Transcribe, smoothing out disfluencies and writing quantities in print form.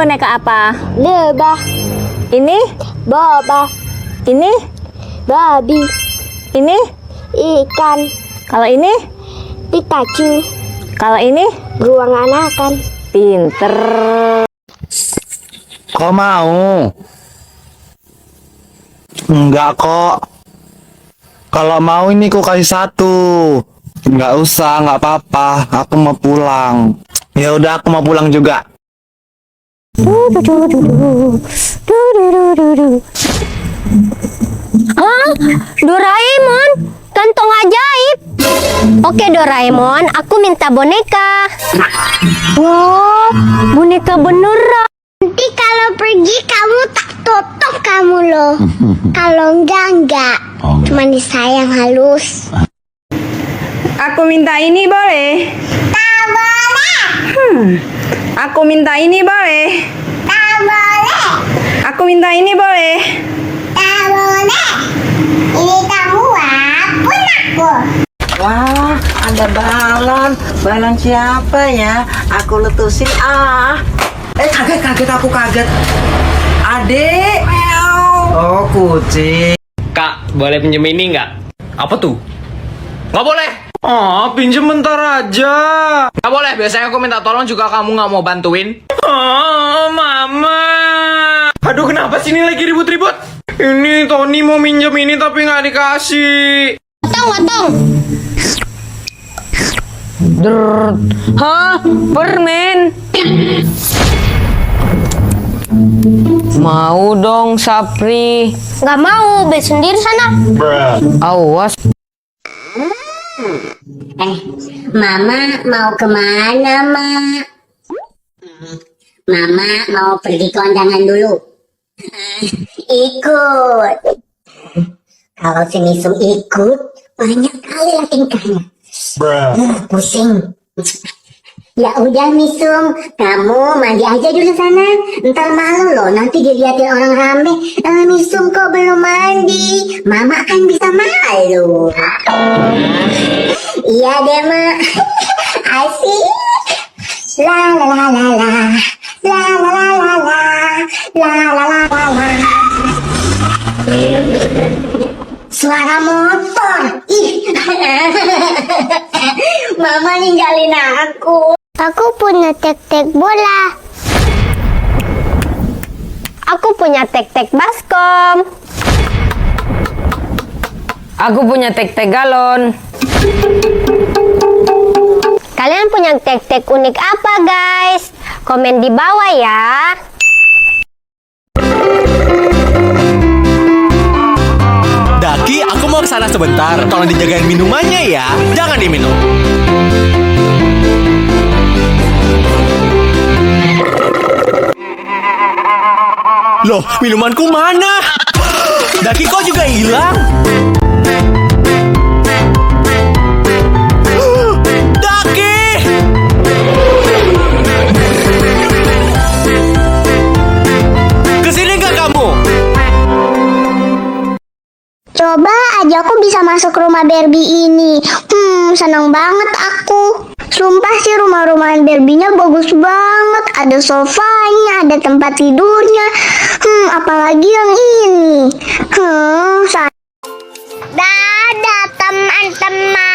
boneka apa? Lebah. Ini? Boba. Ini? Babi. Ini? Ikan. Kalau ini? Pikachu. Kalau ini? Ruang anakan. Pinter. Kok mau? Enggak kok. Kalau mau ini ku kasih satu. Enggak usah, enggak apa-apa. Aku mau pulang. Ya udah, aku mau pulang juga. Hah? Doraemon? Kantong ajaib. Oke Doraemon, aku minta boneka. Wow, boneka beneran. Nanti kalau pergi kamu tak tutup kamu loh. Kalau enggak. Cuma disayang halus. Aku minta ini boleh? Tak boleh. Aku minta ini boleh? Tak boleh. Aku minta ini boleh? Tak boleh. Ini kamu wapun aku. Wah, ada balon. Balon siapa ya? Aku letusin kaget aku kaget. Adek. Oh, kucing. Kak, boleh pinjem ini nggak? Apa tuh? Nggak boleh. Oh, pinjem bentar aja. Nggak boleh, biasanya aku minta tolong juga kamu nggak mau bantuin. Oh, mama. Aduh, kenapa sih ini lagi ribut-ribut? Ini Tony mau minjem ini tapi nggak dikasih. Potong. Hah? Permen? Mau dong, Sapri. Nggak mau, beli sendiri sana. Awas. Mama mau kemana, Mak? Mama mau pergi kondangan dulu. Ikut. Kalau si Misum ikut, banyak kali lah tingkahnya. Pusing. Ya udah Misum, kamu mandi aja dulu sana. Ntar malu loh, nanti dilihatin orang rame. Misum kok belum mandi? Mama kan bisa malu. Iya deh Mak. Asik. La la la la la. La la la la la. La la la la la. Suara motor. Ih. Mama ninggalin aku. Aku punya tek-tek bola. Aku punya tek-tek baskom. Aku punya tek-tek galon. Kalian punya tek-tek unik apa guys? Komen di bawah ya. Daki, aku mau kesana sebentar. Tolong dijagain minumannya ya. Jangan diminum. Loh, minumanku mana? Daki kok juga hilang? Daki! Kesini nggak kamu? Coba aja aku bisa masuk rumah Barbie ini. Senang banget aku. Sumpah sih rumah-rumahan Barbie-nya bagus banget. Ada sofanya, ada tempat tidurnya. Apalagi yang ini. Dadah teman-teman.